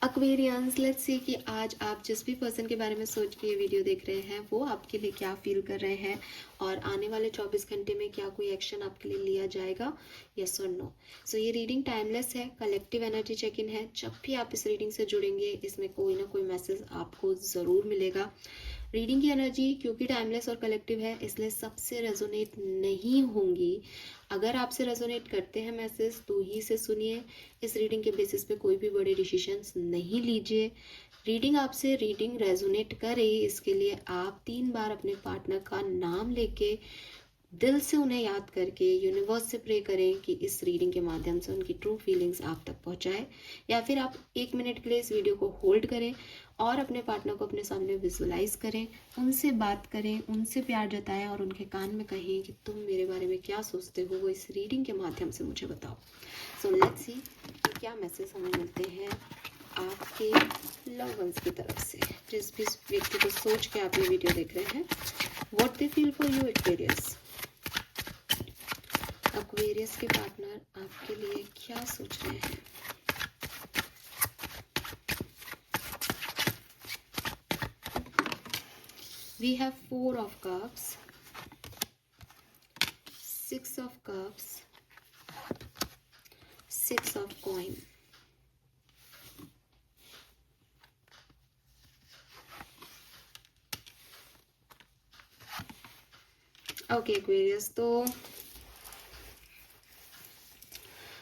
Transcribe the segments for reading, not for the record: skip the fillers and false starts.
Aquarians, let's see कि आज आप जिस भी पर्सन के बारे में सोच के ये वीडियो देख रहे हैं वो आपके लिए क्या फील कर रहे हैं और आने वाले 24 घंटे में क्या कोई एक्शन आपके लिए लिया जाएगा, यस और नो। सो ये रीडिंग टाइमलेस है, कलेक्टिव एनर्जी चेक इन है। जब भी आप इस रीडिंग से जुड़ेंगे इसमें कोई ना कोई मैसेज आपको ज़रूर मिलेगा। रीडिंग की एनर्जी क्योंकि टाइमलेस और कलेक्टिव है इसलिए सबसे रेजोनेट नहीं होंगी। अगर आपसे रेजोनेट करते हैं मैसेज तो ही से सुनिए। इस रीडिंग के बेसिस पे कोई भी बड़े डिसीजंस नहीं लीजिए। रीडिंग रेजोनेट करे इसके लिए आप 3 बार अपने पार्टनर का नाम लेके दिल से उन्हें याद करके यूनिवर्स से प्रे करें कि इस रीडिंग के माध्यम से उनकी ट्रू फीलिंग्स आप तक पहुंचाए। या फिर आप 1 मिनट के लिए इस वीडियो को होल्ड करें और अपने पार्टनर को अपने सामने विजुअलाइज करें, उनसे बात करें, उनसे प्यार जताएं और उनके कान में कहें कि तुम मेरे बारे में क्या सोचते हो, वो इस रीडिंग के माध्यम से मुझे बताओ। सो लेट्स सी क्या मैसेज हमें मिलते हैं आपके लव वंस की तरफ से, जिस भी व्यक्ति को सोच के आप ये वीडियो देख रहे हैं। What they feel for you Aquarius. Aquarius के पार्टनर आपके लिए क्या सोच रहे हैं। We have 4 of cups, 6 of cups, 6 of coin. Okay Aquarius, तो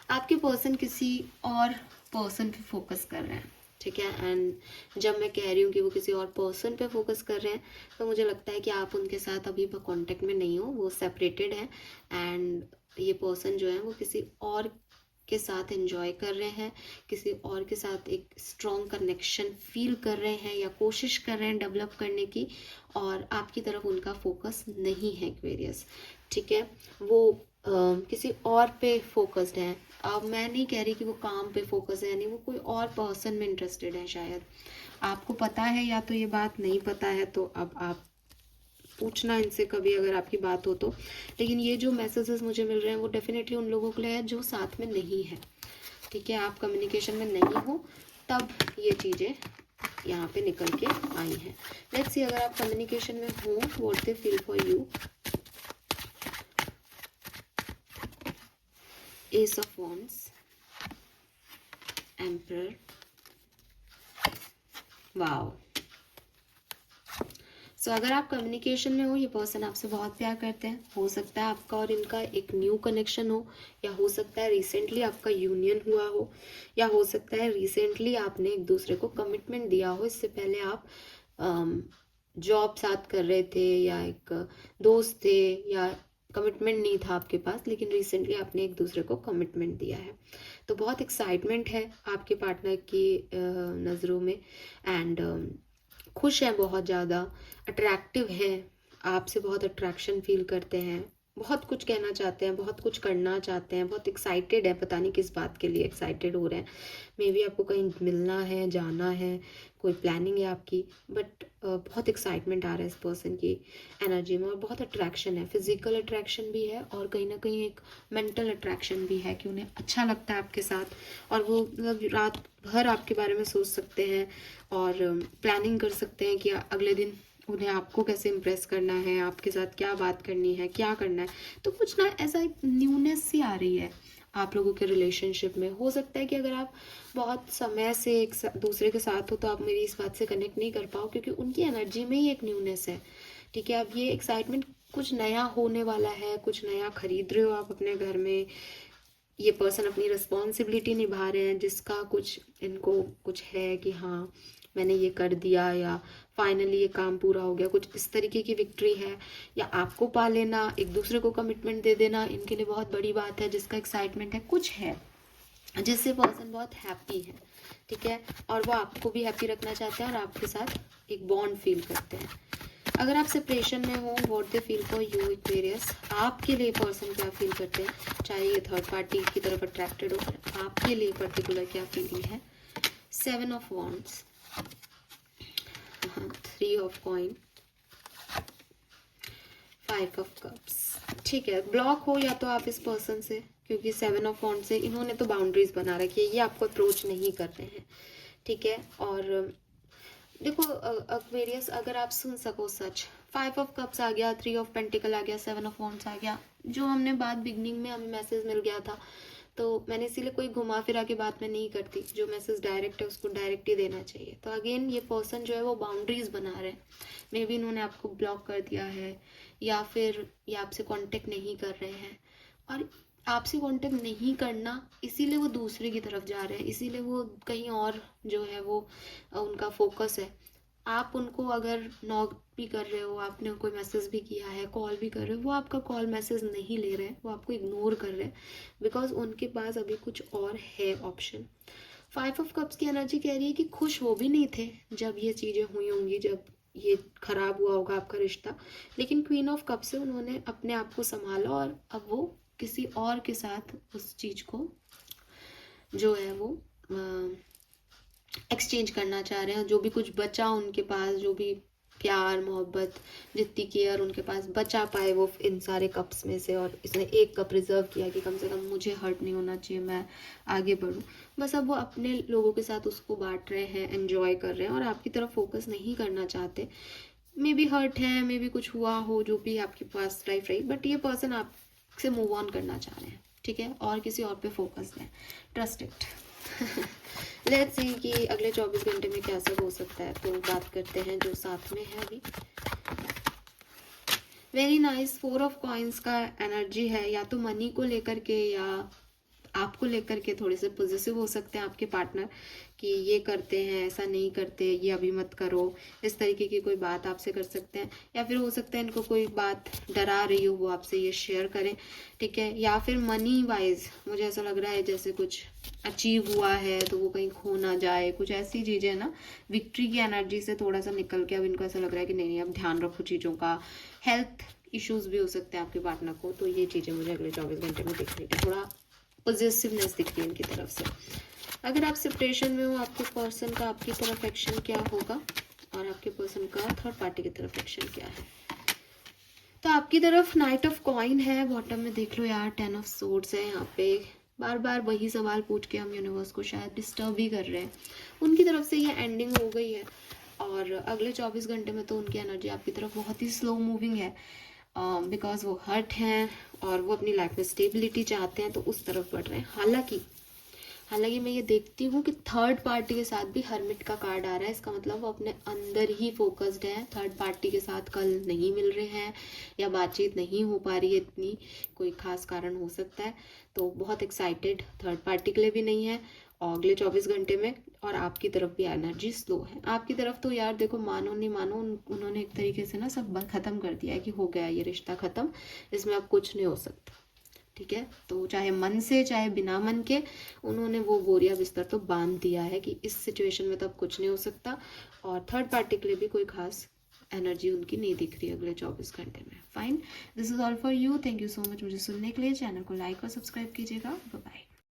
आपके पर्सन किसी और पर्सन पे फोकस कर रहे हैं, ठीक है। एंड जब मैं कह रही हूँ कि वो किसी और पर्सन पे फोकस कर रहे हैं तो मुझे लगता है कि आप उनके साथ अभी कांटेक्ट में नहीं हो, वो सेपरेटेड है। एंड ये पर्सन जो है वो किसी और के साथ एंजॉय कर रहे हैं, किसी और के साथ एक स्ट्रॉन्ग कनेक्शन फील कर रहे हैं या कोशिश कर रहे हैं डेवलप करने की, और आपकी तरफ उनका फोकस नहीं है एक्वेरियस, ठीक है। वो किसी और पे फोकस्ड है। अब मैं नहीं कह रही कि वो काम पे फोकस है, यानी वो कोई और पर्सन में इंटरेस्टेड है शायद। आपको पता है या तो ये बात नहीं पता है, तो अब आप पूछना इनसे कभी अगर आपकी बात हो तो। लेकिन ये जो मैसेजेस मुझे मिल रहे हैं वो डेफिनेटली उन लोगों के लिए है जो साथ में नहीं है, ठीक है। आप कम्युनिकेशन में नहीं हो तब ये चीज़ें यहाँ पे निकल के आई हैं। लेट्स सी अगर आप कम्युनिकेशन में हो, what they feel for you. Ace of wands, emperor, wow. So अगर आप कम्युनिकेशन में हो, ये पर्सन आपसे बहुत प्यार करते हैं। हो सकता है आपका और इनका एक न्यू कनेक्शन हो, या हो सकता है रिसेंटली आपका यूनियन हुआ हो, या हो सकता है रिसेंटली आपने एक दूसरे को कमिटमेंट दिया हो। इससे पहले आप जॉब साथ कर रहे थे या एक दोस्त थे, या कमिटमेंट नहीं था आपके पास, लेकिन रिसेंटली आपने एक दूसरे को कमिटमेंट दिया है। तो बहुत एक्साइटमेंट है आपके पार्टनर की नज़रों में। एंड खुश हैं बहुत ज़्यादा, अट्रैक्टिव है, आपसे बहुत अट्रैक्शन फील करते हैं, बहुत कुछ कहना चाहते हैं, बहुत कुछ करना चाहते हैं, बहुत एक्साइटेड है। पता नहीं किस बात के लिए एक्साइटेड हो रहे हैं। मे बी आपको कहीं मिलना है, जाना है, कोई प्लानिंग है आपकी, बट बहुत एक्साइटमेंट आ रहा है इस पर्सन की एनर्जी में। और बहुत अट्रैक्शन है, फिजिकल अट्रैक्शन भी है और कहीं ना कहीं एक मेंटल अट्रैक्शन भी है कि उन्हें अच्छा लगता है आपके साथ। और वो मतलब रात भर आपके बारे में सोच सकते हैं और प्लानिंग कर सकते हैं कि अगले दिन उन्हें आपको कैसे इम्प्रेस करना है, आपके साथ क्या बात करनी है, क्या करना है। तो कुछ ना ऐसा एक न्यूनेस सी आ रही है आप लोगों के रिलेशनशिप में। हो सकता है कि अगर आप बहुत समय से एक दूसरे के साथ हो तो आप मेरी इस बात से कनेक्ट नहीं कर पाओ, क्योंकि उनकी एनर्जी में ही एक न्यूनेस है, ठीक है। अब ये एक्साइटमेंट कुछ नया होने वाला है, कुछ नया खरीद रहे हो आप अपने घर में। ये पर्सन अपनी रिस्पॉन्सिबिलिटी निभा रहे हैं, जिसका कुछ इनको कुछ है कि हाँ मैंने ये कर दिया, या फाइनली ये काम पूरा हो गया, कुछ इस तरीके की विक्ट्री है। या आपको पा लेना, एक दूसरे को कमिटमेंट दे देना इनके लिए बहुत बड़ी बात है, जिसका एक्साइटमेंट है, कुछ है जिससे पर्सन बहुत हैप्पी है, ठीक है। और वो आपको भी हैप्पी रखना चाहते हैं और आपके साथ एक बॉन्ड फील करते हैं। अगर आप सेपरेशन में हो, what they feel for you Aquarius. आपके लिए पर्सन क्या फील करते हैं, चाहे ये थर्ड पार्टी की तरफ अट्रैक्टेड हो, आपके लिए पर्टिकुलर क्या फीलिंग है। 7 of wands, 3 of coin, 5 of cups, ठीक है। ब्लॉक हो या तो आप इस पर्सन से, क्योंकि 7 ऑफ वॉन्ड्स से इन्होंने तो बाउंड्रीज बना रखी है, ये आपको अप्रोच नहीं कर रहे हैं, ठीक है। और देखो एक्वेरियस, अगर आप सुन सको सच, 5 ऑफ कप्स आ गया, 3 ऑफ पेंटिकल आ गया, 7 ऑफ वॉन्ड्स आ गया, जो हमने बात बिगनिंग में हमें मैसेज मिल गया था, तो मैंने इसीलिए कोई घुमा फिरा के बात में नहीं करती, जो मैसेज डायरेक्ट है उसको डायरेक्ट ही देना चाहिए। तो अगेन ये पर्सन जो है वो बाउंड्रीज बना रहे हैं, मे बी इन्होंने आपको ब्लॉक कर दिया है, या फिर ये आपसे कांटेक्ट नहीं कर रहे हैं, और आपसे कांटेक्ट नहीं करना इसीलिए वो दूसरे की तरफ जा रहे हैं, इसीलिए वो कहीं और जो है वो उनका फोकस है। आप उनको अगर नॉक भी कर रहे हो, आपने कोई मैसेज भी किया है, कॉल भी कर रहे हो, वो आपका कॉल मैसेज नहीं ले रहे हैं, वो आपको इग्नोर कर रहे हैं, बिकॉज उनके पास अभी कुछ और है ऑप्शन। 5 ऑफ कप्स की एनर्जी कह रही है कि खुश वो भी नहीं थे जब ये चीज़ें हुई होंगी, जब ये खराब हुआ होगा आपका रिश्ता, लेकिन क्वीन ऑफ कप से उन्होंने अपने आप को संभाला और अब वो किसी और के साथ उस चीज़ को जो है वो एक्सचेंज करना चाह रहे हैं। जो भी कुछ बचा उनके पास, जो भी प्यार मोहब्बत, जितनी केयर उनके पास बचा पाए वो इन सारे कप्स में से, और इसने एक कप रिजर्व किया कि कम से कम मुझे हर्ट नहीं होना चाहिए, मैं आगे बढ़ूं। बस अब वो अपने लोगों के साथ उसको बांट रहे हैं, एंजॉय कर रहे हैं, और आपकी तरफ फोकस नहीं करना चाहते। मे बी हर्ट है, मे बी कुछ हुआ हो, जो भी आपके पास लाइफ रही, बट ये पर्सन आपसे मूव ऑन करना चाह रहे हैं, ठीक है, और किसी और पे फोकस है। Trust it. लेट्स सी कि अगले 24 घंटे में क्या सब हो सकता है। तो बात करते हैं जो साथ में है अभी। वेरी नाइस, 4 ऑफ कॉइन्स का एनर्जी है, या तो मनी को लेकर के या आपको लेकर के थोड़े से पॉजिटिव हो सकते हैं आपके पार्टनर, कि ये करते हैं, ऐसा नहीं करते, ये अभी मत करो, इस तरीके की कोई बात आपसे कर सकते हैं। या फिर हो सकता है इनको कोई बात डरा रही हो, वो आपसे ये शेयर करें, ठीक है। या फिर मनी वाइज मुझे ऐसा लग रहा है जैसे कुछ अचीव हुआ है तो वो कहीं खो ना जाए, कुछ ऐसी चीज़ें ना, विक्ट्री की एनर्जी से थोड़ा सा निकल के अब इनको ऐसा लग रहा है कि नहीं नहीं अब ध्यान रखो चीज़ों का। हेल्थ इश्यूज भी हो सकते हैं आपके पार्टनर को, तो ये चीज़ें मुझे अगले 24 घंटे में दिख रही थी, थोड़ा पॉजिटिवनेस दिख रही है इनकी तरफ से। अगर आप सेपरेशन में हो, आपके पर्सन का आपकी तरफ एक्शन क्या होगा, और आपके पर्सन का थर्ड पार्टी की तरफ एक्शन क्या है। तो आपकी तरफ नाइट ऑफ कॉइन है, बॉटम में देख लो यार 10 ऑफ सोर्ड्स है। यहाँ पे बार बार वही सवाल पूछ के हम यूनिवर्स को शायद डिस्टर्ब भी कर रहे हैं। उनकी तरफ से ये एंडिंग हो गई है, और अगले 24 घंटे में तो उनकी एनर्जी आपकी तरफ बहुत ही स्लो मूविंग है, बिकॉज वो हर्ट हैं और वो अपनी लाइफ में स्टेबिलिटी चाहते हैं, तो उस तरफ बढ़ रहे हैं। हालांकि मैं ये देखती हूँ कि थर्ड पार्टी के साथ भी हर्मिट का कार्ड आ रहा है, इसका मतलब वो अपने अंदर ही फोकस्ड है, थर्ड पार्टी के साथ कल नहीं मिल रहे हैं, या बातचीत नहीं हो पा रही है इतनी, कोई खास कारण हो सकता है, तो बहुत एक्साइटेड थर्ड पार्टी के लिए भी नहीं है और अगले 24 घंटे में। और आपकी तरफ भी एनर्जी स्लो है। आपकी तरफ तो यार देखो, मानो नहीं मानो, उन्होंने एक तरीके से ना सब खत्म कर दिया है कि हो गया ये रिश्ता खत्म, इसमें अब कुछ नहीं हो सकता, ठीक है। तो चाहे मन से चाहे बिना मन के उन्होंने वो बोरिया बिस्तर तो बांध दिया है कि इस सिचुएशन में तो अब कुछ नहीं हो सकता, और थर्ड पार्टी के लिए भी कोई खास एनर्जी उनकी नहीं दिख रही अगले 24 घंटे में। Fine, this is all for you. Thank you so much मुझे सुनने के लिए। चैनल को लाइक और सब्सक्राइब कीजिएगा। Bye bye.